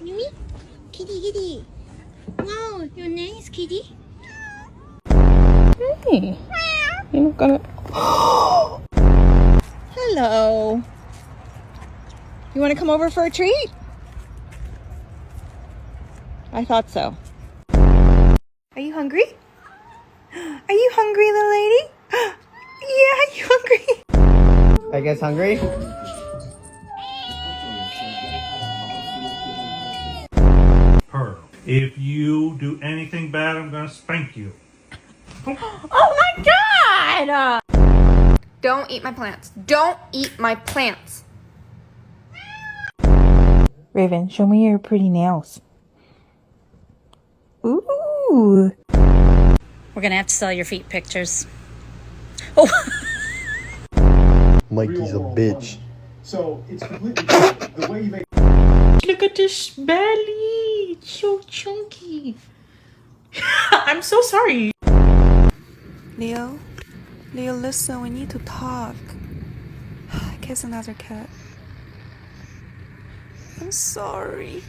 Mimi? Kitty, kitty. Wow, you're nice, kitty. Hey, you're not gonna. Hello. You want to come over for a treat? I thought so. Are you hungry? Are you hungry, little lady? Yeah, are you hungry? Are you guys hungry? Her. If you do anything bad, I'm gonna spank you. Oh my god! Don't eat my plants. Don't eat my plants. Raven, show me your pretty nails. Ooh. We're gonna have to sell your feet pictures. Mikey's a bitch. So it's completely different. The way you make. Look at this belly. It's so chunky. I'm so sorry. Leo, listen, we need to talk. Kiss another cat. I'm sorry.